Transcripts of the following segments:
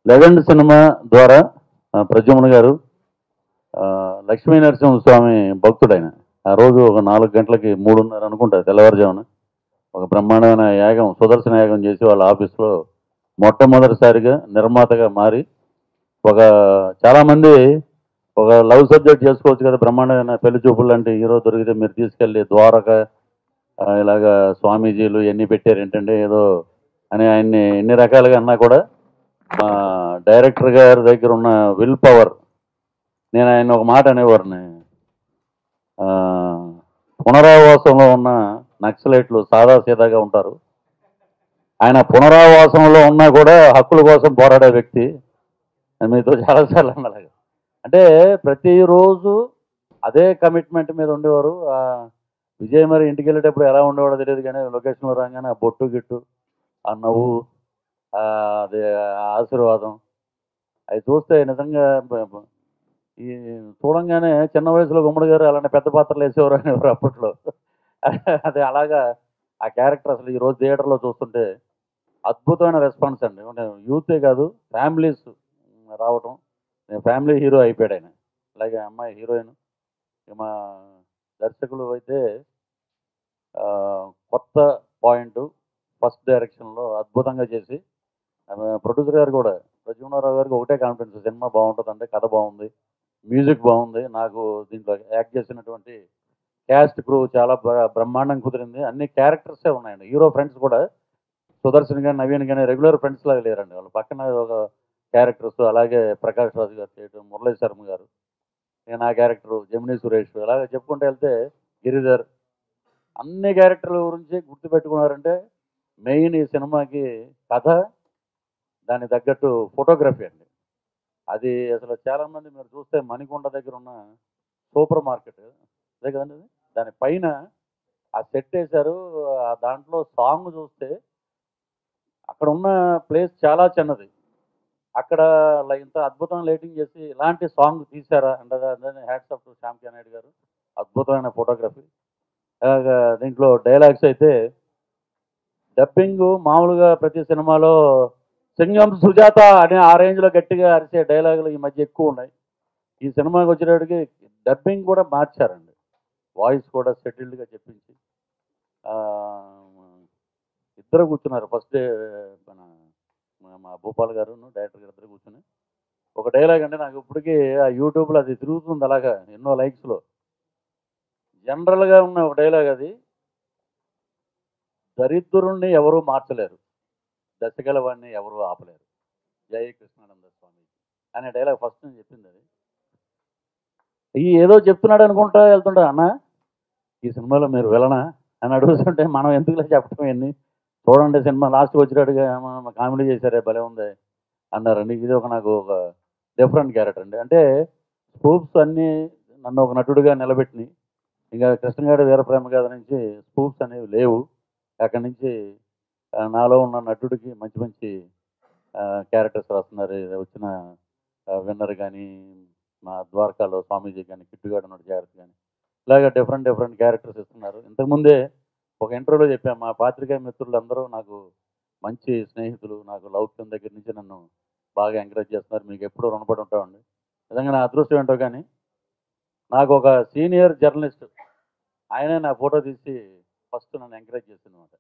Legend cinema ద్వారా ప్రద్యుమ్న గారు లక్ష్మీ నరసింహస్వామి భక్తుడైన ఆ రోజు ఒక 4 గంటలకి 3:30 అనుకుంటా తెల్లవారుజామున ఒక బ్రహ్మాండమైన యాగం సుదర్శన యాగం చేసి వాళ్ళ ఆఫీస్లో మొట్టమొదటిసారిగా నిర్మాతగా మారి ఒక చాలామంది ఒక లవ్ సబ్జెక్ట్ చేసుకోవచ్చు కదా బ్రహ్మాండమైన పెళ్లి చూపులు లాంటి హీరో దొరికితే మీరు తీసుకెళ్ళి ద్వారక ఇలాగా స్వామీజీలు ఎన్ని పెట్టారు ఏంటంటే ఏదో అని ఆయన్ని ఎన్ని రకాలుగా అన్నా కూడా మా డైరెక్టర్ గారి దగ్గర ఉన్న విల్ పవర్ నేను ఆయన ఒక మాట అనేవారిని ఆ, పునరావాసంలో ఉన్న నక్సలైట్లు సాదాసీదాగా ఉంటారు, ఆయన పునరావాసంలో ఉన్నా కూడా హక్కుల కోసం పోరాడే వ్యక్తి అని మీతో చాలాసార్లు అన్నారు. అంటే ప్రతిరోజు అదే కమిట్మెంట్ మీద ఉండేవారు. విజయ్ మరి ఇంటికి వెళ్ళేటప్పుడు ఎలా ఉండేవాడో తెలియదు కానీ లొకేషన్లో రాగానే ఆ బొట్టు గిట్టు ఆ నవ్వు అదే ఆశీర్వాదం అవి చూస్తే నిజంగా ఈ చూడంగానే చిన్న వయసులో గుమ్మడి గారు అలాంటి పెద్ద పాత్రలు వేసేవారు అనేవారు అప్పట్లో. అది అలాగా ఆ క్యారెక్టర్ అసలు ఈరోజు థియేటర్లో చూస్తుంటే అద్భుతమైన రెస్పాన్స్ అండి. అంటే యూతే కాదు ఫ్యామిలీస్ రావటం, నేను ఫ్యామిలీ హీరో అయిపోయాడు ఆయన. అలాగే అమ్మాయి హీరోయిన్, మా దర్శకులు అయితే ఆ, కొత్త పాయింట్ ఫస్ట్ డైరెక్షన్లో అద్భుతంగా చేసి ప్రొడ్యూసర్ గారు కూడా ప్రద్యుమ్నారావు గారికి ఒకటే కాన్ఫిడెన్స్, సినిమా బాగుంటుంది అంటే కథ బాగుంది, మ్యూజిక్ బాగుంది, నాకు దీంట్లో యాక్ట్ చేసినటువంటి క్యాస్ట్ క్రూ చాలా బ్రహ్మాండంగా కుదిరింది, అన్ని క్యారెక్టర్సే ఉన్నాయండి. హీరో ఫ్రెండ్స్ కూడా సుదర్శన్ కానీ నవీన్ కానీ రెగ్యులర్ ఫ్రెండ్స్ లాగా లేరండి, వాళ్ళు పక్కన ఒక క్యారెక్టర్స్. అలాగే ప్రకాష్ రాజు గారు చేయటం, మురళీ శర్మ గారు, నేను ఆ క్యారెక్టరు, జమినీ సురేష్, అలాగే చెప్పుకుంటూ వెళ్తే గిరిధర్, అన్ని క్యారెక్టర్ల గురించి గుర్తుపెట్టుకున్నారంటే మెయిన్ ఈ సినిమాకి కథ, దానికి తగ్గట్టు ఫోటోగ్రఫీ అండి. అది అసలు చాలామంది మీరు చూస్తే మణికొండ దగ్గర ఉన్న సూపర్ మార్కెట్ అదే కదండి అది, దాని పైన ఆ సెట్ వేశారు. ఆ దాంట్లో సాంగ్ చూస్తే అక్కడ ఉన్న ప్లేస్ చాలా చిన్నది, అక్కడ ఇంత అద్భుతమైన లైటింగ్ చేసి ఇలాంటి సాంగ్ తీశారా అంటే హ్యాట్స్ ఆఫ్ టు శ్యామ్ కే నాయుడు గారు. అద్భుతమైన ఫోటోగ్రఫీ. అలాగా దీంట్లో డైలాగ్స్ అయితే డబ్బింగ్ మామూలుగా ప్రతి సినిమాలో సింగం సుజాత అని ఆ రేంజ్లో గట్టిగా అరిచే డైలాగులు ఈ మధ్య ఎక్కువ ఉన్నాయి. ఈ సినిమాకి వచ్చేటప్పటికి డబ్బింగ్ కూడా మార్చారండి, వాయిస్ కూడా సెటిల్డ్గా చెప్పించి ఆ, ఇద్దరు కూర్చున్నారు ఫస్ట్ డే, మన మా భూపాల్ గారు డైరెక్టర్ గారు ఇద్దరు కూర్చుని ఒక డైలాగ్ అంటే నాకు ఇప్పటికీ ఆ యూట్యూబ్లో అది తిరుగుతుంది అలాగా ఎన్నో లైక్స్లో. జనరల్గా ఉన్న ఒక డైలాగ్ అది, దరిద్రుణ్ణి ఎవరూ మార్చలేరు, దశగల వాడిని ఎవరూ ఆపలేరు, జై కృష్ణానంద స్వామి అనే డైలాగ్ ఫస్ట్ నేను చెప్పింది అది. ఈ ఏదో చెప్తున్నాడు అనుకుంటా వెళ్తుంటా, అన్న ఈ సినిమాలో మీరు వెళ్ళనా అని అడుగుతుంటే మనం ఎందుకులే చెప్పడం ఎన్ని, చూడండి సినిమా లాస్ట్కి వచ్చేటట్టుగా కామెడీ చేశారే భలే ఉంది అన్నారండి. ఇది ఒక నాకు ఒక డిఫరెంట్ క్యారెక్టర్ అండి. అంటే స్పూప్స్ అన్నీ నన్ను ఒక నటుడిగా నిలబెట్టినాయి. ఇంకా కృష్ణగాడి వీరప్రేమ కథ నుంచి స్పూప్స్ అనేవి లేవు. అక్కడి నుంచి నాలో ఉన్న నటుడికి మంచి మంచి క్యారెక్టర్స్ వస్తున్నారు. వచ్చిన విన్నర్ కానీ, మా ద్వారకాలో స్వామీజీ కానీ, కిట్టుగాడు ఉన్న జాగ్రత్త కానీ, ఇలాగ డిఫరెంట్ డిఫరెంట్ క్యారెక్టర్స్ ఇస్తున్నారు. ఇంతకుముందే ఒక ఇంటర్వ్యూలో చెప్పాను, మా పాత్రికేయ మిత్రులందరూ నాకు మంచి స్నేహితులు, నాకు లౌక్యం దగ్గర నుంచి నన్ను బాగా ఎంకరేజ్ చేస్తున్నారు, మీకు ఎప్పుడూ రుణపడి ఉంటామండి. నిజంగా నా అదృష్టం ఏంటో కానీ నాకు ఒక సీనియర్ జర్నలిస్ట్ ఆయనే నా ఫోటో తీసి ఫస్ట్ నన్ను ఎంకరేజ్ చేసింది అనమాట.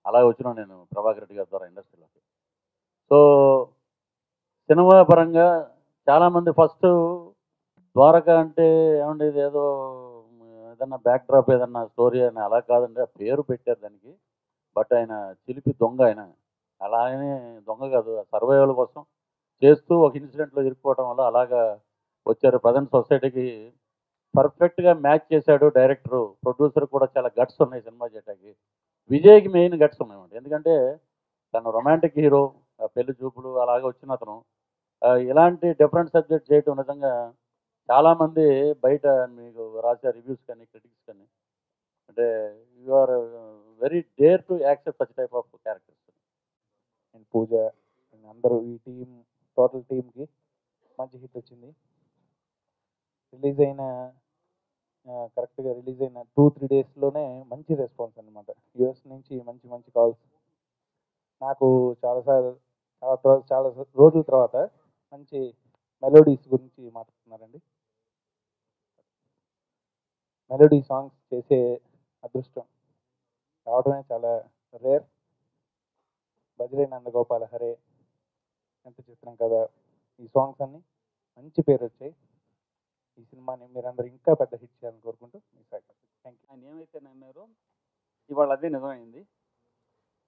అలా వచ్చిన నేను ప్రభాకర్ రెడ్డి గారి ద్వారా ఇండస్ట్రీలోకి. సో సినిమా పరంగా చాలామంది ఫస్ట్ ద్వారక అంటే ఏమండి ఇది ఏదో ఏదన్నా బ్యాక్ డ్రాప్ ఏదన్నా స్టోరీ అని, అలా కాదండి, ఆ పేరు పెట్టారు దానికి. బట్ ఆయన చిలిపి దొంగ ఆయన. అలాగనే దొంగ కాదు, సర్వైవల్ కోసం చేస్తూ ఒక ఇన్సిడెంట్లో ఇరుక్కోవడం వల్ల అలాగా వచ్చారు. ప్రజెంట్ సొసైటీకి పర్ఫెక్ట్గా మ్యాచ్ చేశాడు డైరెక్టరు. ప్రొడ్యూసర్ కూడా చాలా గట్స్ ఉన్నాయి సినిమా చేయడానికి. విజయ్కి మెయిన్ గట్స్ ఉన్నాయన్నమాట. ఎందుకంటే తను రొమాంటిక్ హీరో, పెళ్లి చూపులు అలాగే వచ్చిన అతను ఇలాంటి డిఫరెంట్ సబ్జెక్ట్ చేయటం నిజంగా చాలామంది బయట మీకు రాసే రివ్యూస్ కానీ క్రిటిక్స్ కానీ అంటే you are very dare to accept such type of characters. And Pooja and అందరూ ఈ టీం, టోటల్ టీంకి మంచి హిట్ వచ్చింది. రిలీజ్ అయిన కరెక్ట్గా రిలీజ్ అయిన 2-3 డేస్లోనే మంచి రెస్పాన్స్ అనమాట. యూఎస్ నుంచి మంచి మంచి కాల్స్. నాకు చాలాసార్లు చాలా రోజుల తర్వాత మంచి మెలోడీస్ గురించి మాట్లాడుతున్నారండి. మెలోడీ సాంగ్స్ చేసే అదృష్టం రావడమే చాలా రేర్. బజరే నందగోపాల హరే, ఎంత చిత్రం కదా, ఈ సాంగ్స్ అన్ని మంచి పేరు వచ్చాయి. ఈ సినిమాని మీరందరూ ఇంకా పెద్ద హిట్ చేయాలని కోరుకుంటూ మీ థ్యాంక్ యూ. ఆయన ఏమైతే నమ్మారో ఇవాళ అదే నిజమైంది.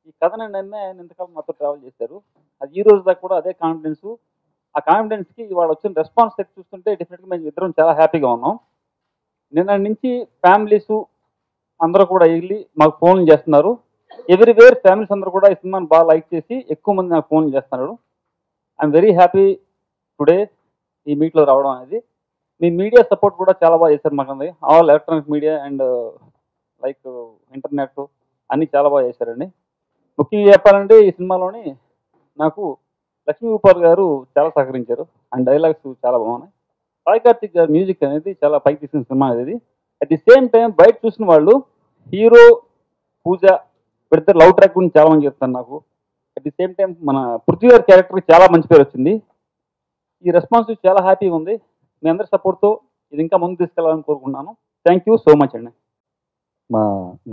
ఈ కథను నమ్మే ఆయన ఇంతకాలం మాతో ట్రావెల్ చేశారు. అది ఈ రోజు దాకా కూడా అదే కాన్ఫిడెన్స్. ఆ కాన్ఫిడెన్స్కి ఇవాళ వచ్చిన రెస్పాన్స్ చూస్తుంటే డెఫినెట్గా మేము ఇద్దరం చాలా హ్యాపీగా ఉన్నాం. నిన్న నుంచి ఫ్యామిలీస్ అందరూ కూడా వెళ్ళి మాకు ఫోన్లు చేస్తున్నారు. ఎవ్రీవేర్ ఫ్యామిలీస్ అందరూ కూడా ఈ సినిమాని బాగా లైక్ చేసి ఎక్కువ మంది నాకు ఫోన్లు చేస్తున్నారు. ఐఎమ్ వెరీ హ్యాపీ టుడే ఈ మీట్లో రావడం అనేది. మీ మీడియా సపోర్ట్ కూడా చాలా బాగా చేశారు మాకు. All electronic media and like internet అన్నీ చాలా బాగా చేశారండి. ముఖ్యంగా చెప్పాలంటే ఈ సినిమాలోని నాకు లక్ష్మీ గోపాల్ గారు చాలా సహకరించారు. అండ్ డైలాగ్స్ చాలా బాగున్నాయి. సాయి కార్తిక్ గారి మ్యూజిక్ అనేది చాలా పైకి తీసిన సినిమా అనేది. అట్ ది సేమ్ టైం బయట చూసిన వాళ్ళు హీరో పూజ పెడితే లవ్ ట్రాక్ గురించి చాలా మంది చెప్తారు నాకు. అట్ ది సేమ్ టైం మన పృథ్వీ గారి క్యారెక్టర్కి చాలా మంచి పేరు వచ్చింది. ఈ రెస్పాన్స్ చాలా హ్యాపీగా ఉంది. మీ అందరి సపోర్ట్తో ఇది ఇంకా ముందు తీసుకెళ్ళాలని కోరుకుంటున్నాను. థ్యాంక్ యూ సో మచ్ అండి. మా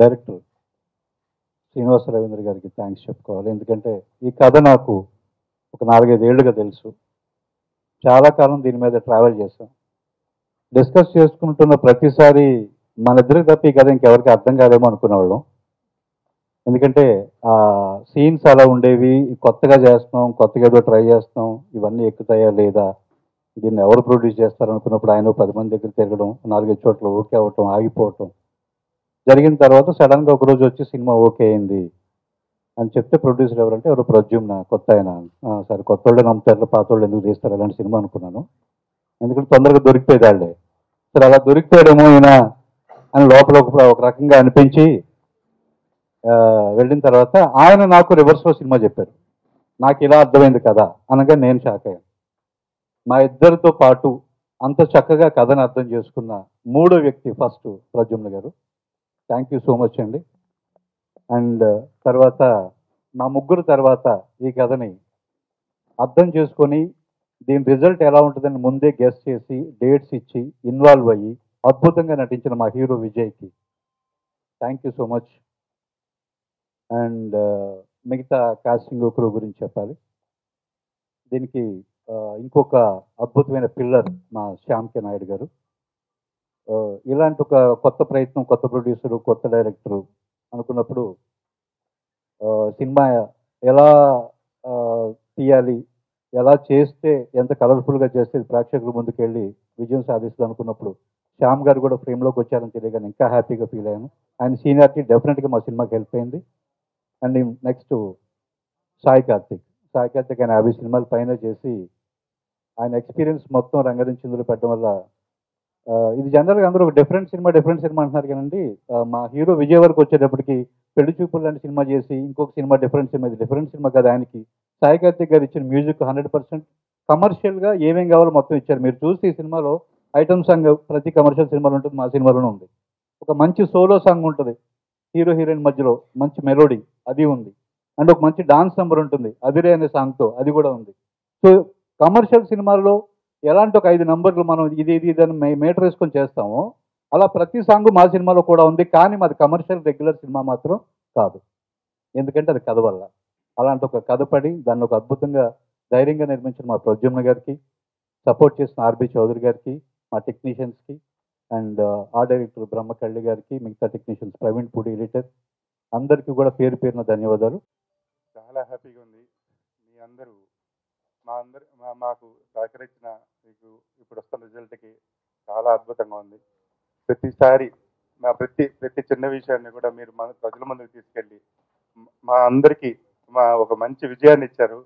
డైరెక్టర్ శ్రీనివాస రవీంద్ర గారికి థ్యాంక్స్ చెప్పుకోవాలి. ఎందుకంటే ఈ కథ నాకు ఒక 4-5 ఏళ్ళుగా తెలుసు. చాలా కాలం దీని మీద ట్రావెల్ చేశాం. డిస్కస్ చేసుకుంటున్న ప్రతిసారి మన ఇద్దరికి తప్ప ఈ కథ ఇంకెవరికి అర్థం కాదేమో అనుకునేవాళ్ళం. ఎందుకంటే ఆ సీన్స్ అలా ఉండేవి. కొత్తగా చేస్తున్నాం, కొత్తగా ఏదో ట్రై చేస్తున్నాం, ఇవన్నీ ఎక్కుతాయా లేదా, దీన్ని ఎవరు ప్రొడ్యూస్ చేస్తారు అనుకున్నప్పుడు ఆయన 10 మంది దగ్గర తిరగడం, 4-5 చోట్ల ఓకే అవ్వటం, ఆగిపోవటం జరిగిన తర్వాత సడన్గా ఒకరోజు వచ్చి సినిమా ఓకే అయింది అని చెప్తే ప్రొడ్యూసర్ ఎవరంటే ఎవరు ప్రద్యుమ్న, కొత్త ఆయన. సరే కొత్త వాళ్ళే నమ్ముతారు, పాత వాళ్ళు ఎందుకు తీస్తారు అలాంటి సినిమా అనుకున్నాను. ఎందుకంటే తొందరగా దొరికిపోయేది వాళ్ళే. సరే అలా దొరికిపోయాడేమో ఈయన అని లోపల ఒక రకంగా అనిపించి వెళ్ళిన తర్వాత ఆయన నాకు రివర్స్లో సినిమా చెప్పారు. నాకు ఇలా అర్థమైంది కదా అనగా నేను షాక్ అయ్యాను. మా ఇద్దరితో పాటు అంత చక్కగా కథను అర్థం చేసుకున్న మూడో వ్యక్తి ఫస్ట్ ప్రద్యుమ్న గారు. థ్యాంక్ యూ సో మచ్ అండి. అండ్ తర్వాత మా ముగ్గురు తర్వాత ఈ కథని అర్థం చేసుకొని దీని రిజల్ట్ ఎలా ఉంటుందని ముందే గెస్ట్ చేసి డేట్స్ ఇచ్చి ఇన్వాల్వ్ అయ్యి అద్భుతంగా నటించిన మా హీరో విజయ్కి thank you so much. And మిగతా కాస్టింగ్ క్రూ గురించి చెప్పాలి. దీనికి ఇంకొక అద్భుతమైన పిల్లర్ మా శ్యామ్ కే నాయుడు గారు. ఇలాంటి ఒక కొత్త ప్రయత్నం, కొత్త ప్రొడ్యూసరు, కొత్త డైరెక్టరు అనుకున్నప్పుడు సినిమా ఎలా తీయాలి, ఎలా చేస్తే ఎంత కలర్ఫుల్గా చేస్తే ప్రేక్షకుల ముందుకు వెళ్ళి విజయం సాధిస్తుంది అనుకున్నప్పుడు శ్యామ్ గారు కూడా ఫ్రేమ్లోకి వచ్చారని తెలియగానే ఇంకా హ్యాపీగా ఫీల్ అయ్యాను. ఆయన సీనియారిటీ డెఫినెట్గా మా సినిమాకి హెల్ప్ అయింది. అండ్ నెక్స్ట్ సాయి కార్తిక్ ఆయన 50 సినిమాలు పైన చేసి ఆయన ఎక్స్పీరియన్స్ మొత్తం రంగరించిందులో పెట్టడం వల్ల ఇది జనరల్గా అందరూ ఒక డిఫరెంట్ సినిమా అంటున్నారు కానండి. మా హీరో విజయ్ వరకు వచ్చేటప్పటికి పెళ్లి చూపులు లాంటి సినిమా చేసి ఇంకొక సినిమా డిఫరెంట్ సినిమా కదా. ఆయనకి సాయి కార్తిక్ గారు ఇచ్చిన మ్యూజిక్ 100% కమర్షియల్గా ఏమేం కావాలో మొత్తం ఇచ్చారు. మీరు చూస్తే ఈ సినిమాలో ఐటమ్ సాంగ్ ప్రతి కమర్షియల్ సినిమాలో ఉంటుంది, మా సినిమాలోనే ఉంది. ఒక మంచి సోలో సాంగ్ ఉంటుంది హీరో హీరోయిన్ మధ్యలో, మంచి మెలోడీ అది ఉంది. అండ్ ఒక మంచి డాన్స్ నెంబర్ ఉంటుంది అదిరే అనే సాంగ్తో, అది కూడా ఉంది. సో కమర్షియల్ సినిమాల్లో ఎలాంటి ఒక 5 నంబర్లు మనం ఇది అని మీటర్ వేసుకొని చేస్తామో అలా ప్రతి సాంగ్ మా సినిమాలో కూడా ఉంది. కానీ మాది కమర్షియల్ రెగ్యులర్ సినిమా మాత్రం కాదు. ఎందుకంటే అది కథ వల్ల. అలాంటి ఒక కథ పడి దాన్ని ఒక అద్భుతంగా ధైర్యంగా నిర్మించిన మా ప్రద్యుమ్న గారికి, సపోర్ట్ చేసిన ఆర్బి చౌదరి గారికి, మా టెక్నీషియన్స్కి అండ్ ఆర్ట్ డైరెక్టర్ బ్రహ్మకళ్ళి గారికి, మిగతా టెక్నీషియన్స్ ప్రవీణ్ పూడి ఎడిటర్ అందరికీ కూడా పేరు పేరున ధన్యవాదాలు. చాలా హ్యాపీగా ఉంది. మీ అందరూ మాకు సహకరించిన మీకు ఇప్పుడు వస్తున్న రిజల్ట్కి చాలా అద్భుతంగా ఉంది. ప్రతిసారి మా ప్రతి చిన్న విషయాన్ని కూడా మీరు మన ప్రజల ముందుకు తీసుకెళ్ళి మా అందరికీ ఒక మంచి విజయాన్ని ఇచ్చారు.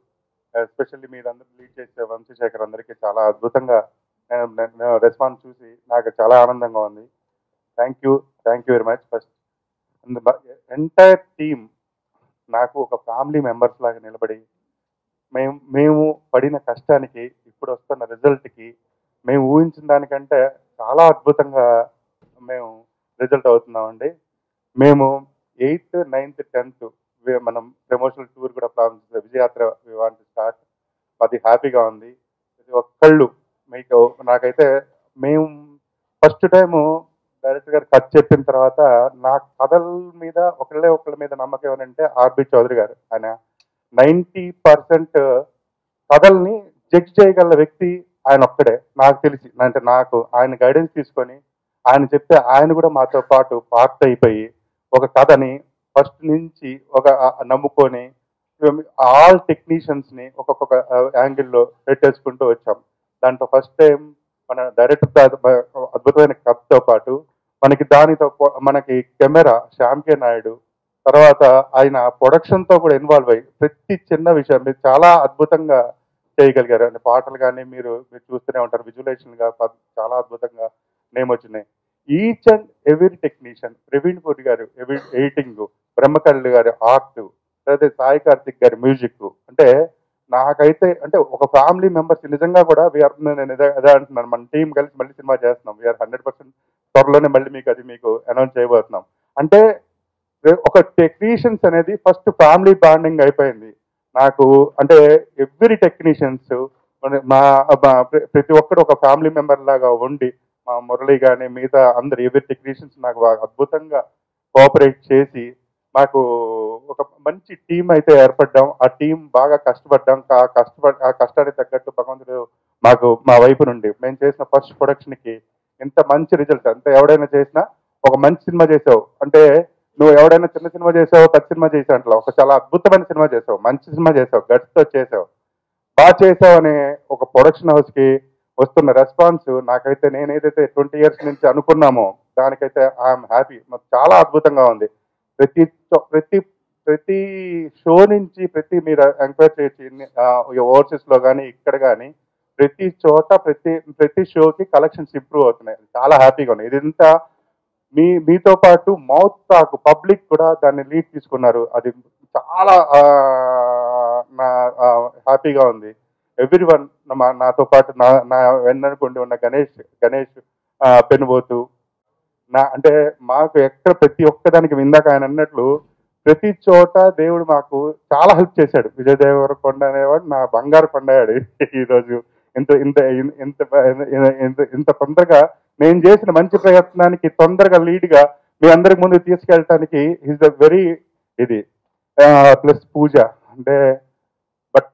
ఎస్పెషల్లీ మీరందరూ లీడ్ చేసే వంశీశేఖర్ అందరికీ చాలా అద్భుతంగా రెస్పాన్స్ చూసి నాకు చాలా ఆనందంగా ఉంది. Thank you very much. First entire team నాకు ఒక ఫ్యామిలీ మెంబర్స్ లాగా నిలబడి మేము పడిన కష్టానికి ఇప్పుడు వస్తున్న రిజల్ట్కి మేము ఊహించిన దానికంటే చాలా అద్భుతంగా మేము రిజల్ట్ అవుతున్నామండి. మేము 8th, 9th, 10th మనం ప్రమోషనల్ టూర్ కూడా ప్లాన్ చేస్తాం, విజయయాత్ర వి వాంట్ టు స్టార్ట్. అది హ్యాపీగా ఉంది. ప్రతి ఒక్కళ్ళు మీకు నాకైతే మేము ఫస్ట్ టైము డైరెక్టర్ గారు కథ చెప్పిన తర్వాత నాకు కథల మీద ఒకళ్ళ మీద నమ్మకం ఏమనంటే ఆర్బి చౌదరి గారు. ఆయన 90% కథల్ని జడ్జ్ చేయగల వ్యక్తి ఆయన ఒక్కడే నాకు తెలిసి. అంటే నాకు ఆయన గైడెన్స్ తీసుకొని ఆయన చెప్తే ఆయన కూడా మాతో పాటు పార్ట్ అయిపోయి ఒక కథని ఫస్ట్ నుంచి ఒక నమ్ముకొని ఆల్ టెక్నీషియన్స్ని ఒక్కొక్క యాంగిల్లో పెట్టేసుకుంటూ వచ్చాం. దాంట్లో ఫస్ట్ టైం మన డైరెక్టర్ అద్భుతమైన కథతో పాటు మనకి కెమెరా శ్యామ్ కే నాయుడు, తర్వాత ఆయన ప్రొడక్షన్తో కూడా ఇన్వాల్వ్ అయ్యి ప్రతి చిన్న విషయం మీరు చాలా అద్భుతంగా చేయగలిగారు. అంటే పాటలు కానీ మీరు చూస్తూనే ఉంటారు, విజువలైజేషన్గా చాలా అద్భుతంగా నేమ్ వచ్చినాయి. Each and every technician, Praveen puri గారు ఎడిటింగ్, బ్రహ్మకల్లి గారి ఆర్ట్, లేదా సాయి కార్తిక్ గారి మ్యూజిక్, అంటే నాకైతే అంటే ఒక ఫ్యామిలీ మెంబర్స్ నిజంగా కూడా నేను అదే అంటున్నాను, మన టీం కలిసి మళ్ళీ సినిమా చేస్తున్నాం. వీఆర్ 100% త్వరలోనే మళ్ళీ మీకు అనౌన్స్ చేయబోతున్నాం. అంటే ఒక టెక్నీషియన్స్ అనేది ఫస్ట్ ఫ్యామిలీ బాండింగ్ అయిపోయింది నాకు. అంటే ఎవ్రీ టెక్నీషియన్స్ ప్రతి ఒక్కరు ఒక ఫ్యామిలీ మెంబర్ లాగా ఉండి, మా మురళి కానీ మిగతా అందరు ఎవ్రీ టెక్నీషియన్స్ నాకు అద్భుతంగా కోఆపరేట్ చేసి మాకు ఒక మంచి టీం అయితే ఏర్పడ్డాం. ఆ టీం బాగా కష్టపడ్డాం. ఆ కష్టానికి తగ్గట్టు భగవంతుడు మాకు మా వైపు నుండి మేము చేసిన ఫస్ట్ ప్రొడక్షన్కి ఇంత మంచి రిజల్ట్స్. అంత ఎవడైనా చేసినా ఒక మంచి సినిమా చేసావు అంటే, నువ్వు ఎవడైనా చిన్న సినిమా చేసావు, పెద్ద సినిమా చేసావు అంటే ఒక చాలా అద్భుతమైన సినిమా చేసావు, మంచి సినిమా చేసావు, గట్స్తో చేసావు, బాగా చేసావు అనే ఒక ప్రొడక్షన్ హౌస్కి వస్తున్న రెస్పాన్స్ నాకైతే నేనేదైతే 20 years నుంచి అనుకున్నామో దానికైతే ఐఎమ్ హ్యాపీ. మాకు చాలా అద్భుతంగా ఉంది. ప్రతి షో నుంచి మీరు ఎంక్వైరీ చేయొచ్చు, ఓవర్సీస్లో కానీ ఇక్కడ కానీ ప్రతి చోట ప్రతి షోకి కలెక్షన్స్ ఇంప్రూవ్ అవుతున్నాయి. చాలా హ్యాపీగా ఉన్నాయి. ఇదంతా మీతో పాటు మౌత్ టాక్ పబ్లిక్ కూడా దాన్ని లీడ్ తీసుకున్నారు. అది చాలా హ్యాపీగా ఉంది. ఎవ్రీ వన్ నాతో పాటు నా వెన్ననుకుండి ఉన్న గణేష్ పెనుబోతు అంటే మాకు ఎక్కడ ప్రతి ఒక్కదానికి ఇందాక ఆయన అన్నట్లు ప్రతి చోట దేవుడు మాకు చాలా హెల్ప్ చేశాడు. విజయ్ దేవరకొండ అనేవాడు నా బంగారు కొండయాడు. ఈరోజు ఇంత తొందరగా నేను చేసిన మంచి ప్రయత్నానికి తొందరగా లీడ్గా మీ అందరికి ముందు తీసుకెళ్ళటానికి ఈజ్ ద వెరీ ఇది ప్లస్ పూజ అంటే. బట్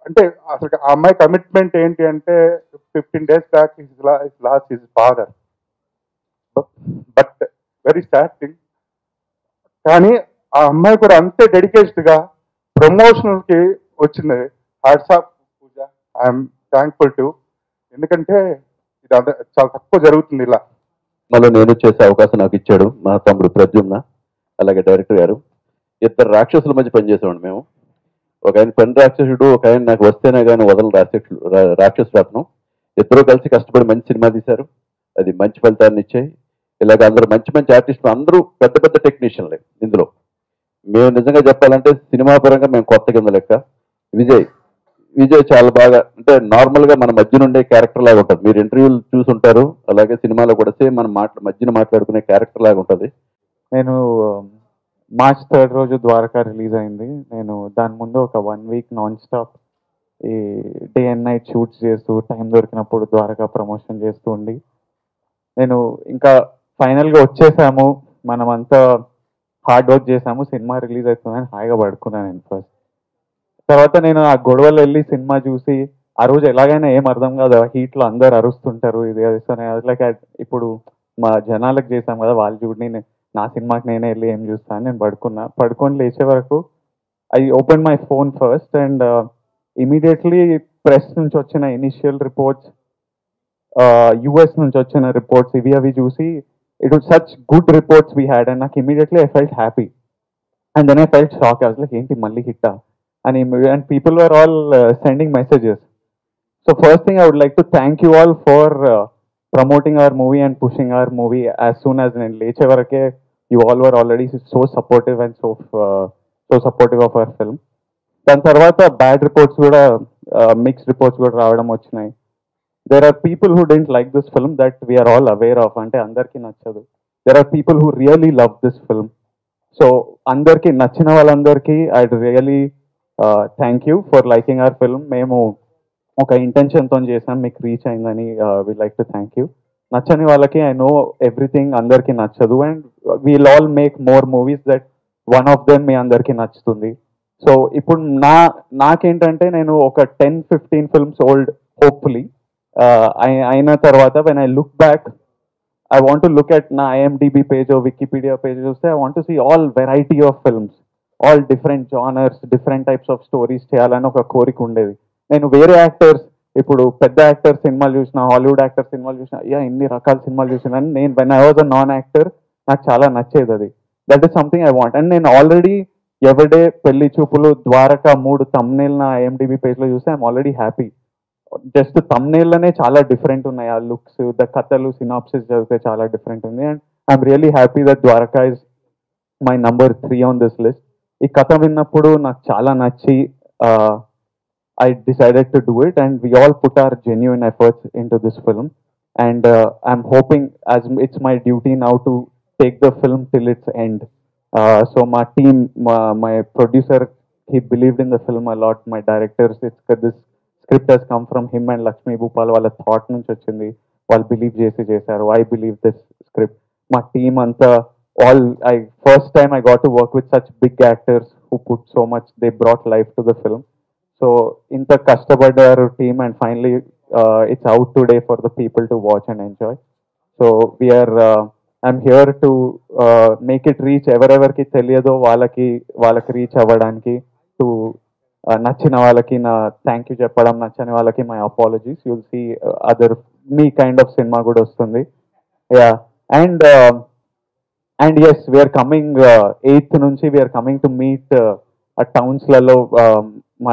అంటే అసలు ఆ అమ్మాయి కమిట్మెంట్ ఏంటి అంటే 15 days back last his father. But very sad thing. కానీ ఆ అమ్మాయి కూడా అంతే డెడికేటెడ్గా ప్రమోషనల్కి వచ్చింది. Hats off Pooja, I'm thankful to. ఎందుకంటే ఇది చాలా తక్కువ జరుగుతుంది ఇలా. మళ్ళీ నేను చేసే అవకాశం నాకు ఇచ్చాడు మా తమ్ముడు ప్రద్యుమ్న, అలాగే డైరెక్టర్ గారు. ఇద్దరు రాక్షసుల మధ్య పనిచేసామండి మేము. ఒక ఆయన పెన్ రాక్షసుడు, ఒక ఆయన నాకు వస్తేనే కానీ వదలని రాక్షసుడు అతను. ఇద్దరూ కలిసి కష్టపడి మంచి సినిమా తీశారు. అది మంచి ఫలితాన్ని ఇచ్చాయి. ఇలాగ అందరూ మంచి ఆర్టిస్టులు, అందరూ పెద్ద టెక్నీషియన్లే ఇందులో. మేము నిజంగా చెప్పాలంటే సినిమా పరంగా మేము కొత్త కింద లెక్క. విజయ్ చాలా బాగా, అంటే నార్మల్గా మన మధ్య నుండే క్యారెక్టర్ లాగా ఉంటుంది. మీరు ఇంటర్వ్యూలు చూసుంటారు, అలాగే సినిమాలో కూడా సేమ్ మన మధ్యన మాట్లాడుకునే క్యారెక్టర్ లాగా ఉంటుంది. నేను March 3rd రోజు ద్వారకా రిలీజ్ అయింది. నేను దాని ముందు ఒక 1 week నాన్ స్టాప్ ఈ డే అండ్ నైట్ షూట్స్ చేస్తూ టైం దొరికినప్పుడు ద్వారకా ప్రమోషన్ చేస్తూ ఉండి నేను ఇంకా ఫైనల్గా వచ్చేసాము, మనమంతా హార్డ్ వర్క్ చేసాము, సినిమా రిలీజ్ అవుతుందని హాయిగా పడుకున్నాను నేను ఫస్ట్. తర్వాత నేను ఆ గొడవలు వెళ్ళి సినిమా చూసి ఆ రోజు ఎలాగైనా ఏం అర్థం కాదు, హీట్లో అందరు అరుస్తుంటారు, ఇది లైక్ ఇప్పుడు మా జనాలకు చేసాం కదా, వాళ్ళు చూడని నా సినిమాకి నేనే వెళ్ళి ఏం చూస్తాను నేను పడుకొని లేచే వరకు I open my phone first and immediately press నుంచి వచ్చిన ఇనిషియల్ రిపోర్ట్స్, యుఎస్ నుంచి వచ్చిన రిపోర్ట్స్ ఇవి అవి చూసి it was such good reports we had and నాకు immediately I felt happy and then I felt shock. అసలు ఏంటి మళ్ళీ హిట్టా అని, and people were all sending messages. So first thing I would like to thank you all for promoting our movie and pushing our movie as soon as నేను లేచే వరకే you all were already so supportive and so supportive of our film. దాని తర్వాత bad reports కూడా mixed reports కూడా రావడం వచ్చినాయి. there are people who didn't like this film that we are all aware of, అంటే అందరికీ నచ్చదు. there are people who really love this film. సో అందరికీ నచ్చిన వాళ్ళందరికీ I'd really thank you for liking our film. మేము ఒక ఇంటెన్షన్తో చేసాం, మీకు రీచ్ అయిందని we like to thank you. నచ్చని వాళ్ళకి ఐ నో ఎవ్రీథింగ్ అందరికీ నచ్చదు, and we'll all make more movies that one of them మీ అందరికీ నచ్చుతుంది. సో ఇప్పుడు నాకేంటంటే నేను ఒక 10-15 ఫిల్మ్స్ ఓల్డ్ హోప్ఫుల్లీ అయిన తర్వాత when I look back I want to look at నా IMDb page or Wikipedia page చూస్తే I want to see all variety of films, all different genres, different types of stories చేయాలని ఒక కోరిక ఉండేది. నేను వేరే యాక్టర్స్ ఇప్పుడు పెద్ద యాక్టర్ సినిమాలు చూసిన, హాలీవుడ్ యాక్టర్ సినిమాలు చూసిన, ఇన్ని రకాల సినిమాలు చూసిన, నేను when I was a non actor నాకు చాలా నచ్చేది అది. That is something I want. And నేను ఆల్రెడీ ఎవరిడే, పెళ్లి చూపులు, ద్వారక 3 thumbnail నా IMDb page లో చూస్తే ఐఎమ్ ఆల్రెడీ హ్యాపీ. జస్ట్ తమ్నేల్లోనే చాలా డిఫరెంట్ ఉన్నాయి ఆ లుక్స్, ద కథలు, సినాప్సిస్ చదివితే చాలా డిఫరెంట్ ఉంది. And I'm really happy that Dwaraka is my number 3 on this list. ఈ కథ విన్నప్పుడు నాకు చాలా నచ్చి I decided to do it, and we all put our genuine efforts into this film. And I'm hoping, as it's my duty now to take the film till its end. So my team, my producer, he believed in the film a lot. My directors, this script has come from him and Lakshmi Bhupal. వాళ్ళ thought నుంచి వచ్చింది, వాళ్ళు believe చేశారు. I believe this script. My team anta all, first time I got to work with such big actors who put so much, they brought life to the film. So ఇంత కష్టపడ్డారు team, and finally it's out today for the people to watch and enjoy. So I'm here to make it reach ఎవరెవరికి తెలియదో వాళ్ళకి reach అవ్వడానికి, to నచ్చిన వాళ్ళకి నా thank you చెప్పడం, నచ్చని వాళ్ళకి my apologies. You'll see other me kind of cinema కూడా వస్తుంది. Yeah, and yes, we're coming 8th నుంచి వీఆర్ కమింగ్ టు మీట్ ఆ టౌన్స్లలో. మా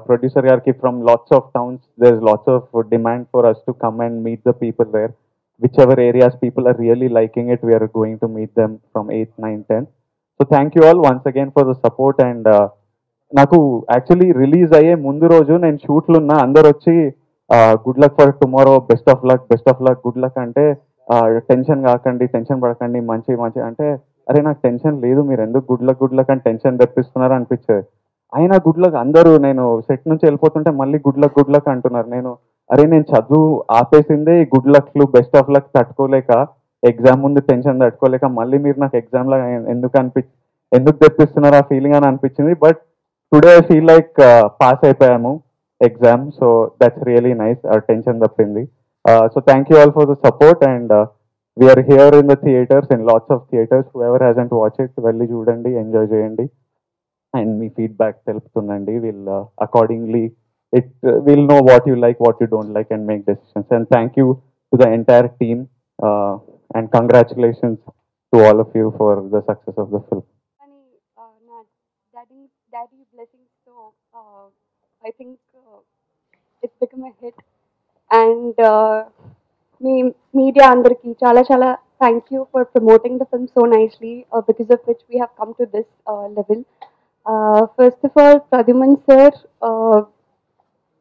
ప్రొడ్యూసర్ గారికి from lots of towns there is lots of demand for us to come and meet the people there. whichever areas people are really liking it, we are going to meet them from 8th, 9th, 10th. So thank you all once again for the support. And నాకు actually release అయ్యే ముందు రోజు నేను షూట్లు ఉన్నా, అందరు వచ్చి good luck for tomorrow, best of luck, good luck అంటే tension కాకండి, టెన్షన్ పడకండి, మంచి అంటే అరే నాకు టెన్షన్ లేదు, మీరు ఎందుకు గుడ్ లక్ అని టెన్షన్ తెప్పిస్తున్నారు అనిపించేది. అయినా గుడ్ లక్ అందరూ, నేను సెట్ నుంచి వెళ్ళిపోతుంటే మళ్ళీ గుడ్ లక్ అంటున్నారు. నేను చదువు ఆపేసిందే గుడ్ లక్లు, బెస్ట్ ఆఫ్ లక్ తట్టుకోలేక, ఎగ్జామ్ ముందు టెన్షన్ తట్టుకోలేక, మళ్ళీ మీరు నాకు ఎగ్జామ్లో ఎందుకు తెప్పిస్తున్నారు ఆ ఫీలింగ్ అని అనిపించింది. But today I feel like pass అయిపోయాము exam. So that's really nice, tension తప్పింది. So thank you all for the support. And we're here in the theatres, in lots of theatres. Whoever hasn't watch it, వెళ్ళి చూడండి, enjoy చేయండి, and మీ feedback తెలుపుతుండండి. Will accordingly we'll know what you like, what you don't like, and make decisions. And thank you to the entire team, and congratulations to all of you for the success of the film. నా daddy blessings తో I think it's become a hit. And me media అందరికీ చాలా చాలా thank you for promoting the film so nicely, because of which we have come to this level. First of all, Pradyuman sir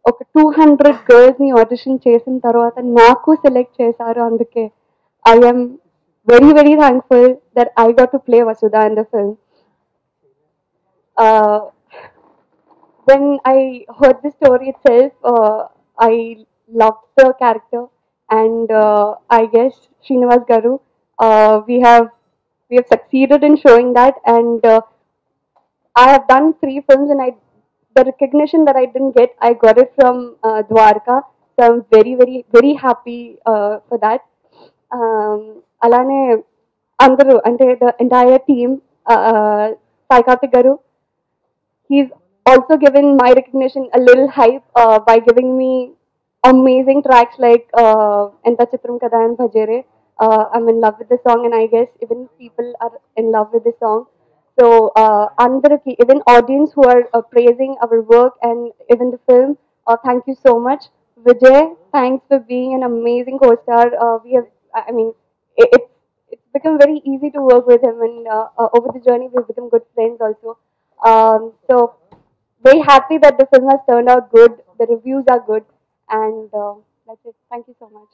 ఒక 200 గర్ల్స్ని audition చేసిన తర్వాత నాకు select చేశారు. అందుకే I'm very very thankful that I got to play Vasudha in the film. When I heard the story itself, I loved the character, and I guess Srinivas Garu, we have succeeded in showing that. And I have done 3 films, and the recognition that I didn't get, I got it from Dwarka. So I'm very, very, very happy for that. Alane andaru, ante the entire team, Sai Karthik Garu, he's also given my recognition a little hype by giving me amazing tracks like Enta Chitram Kada and Bhajere. I'm in love with the song, and I guess even people are in love with the song. So, andariki, even audience who are praising our work and even the film, thank you so much. Vijay, thanks for being an amazing co-star. It's become very easy to work with him, and over the journey we've become good friends also. So, very happy that the film has turned out good. The reviews are good, and that's it. Thank you so much.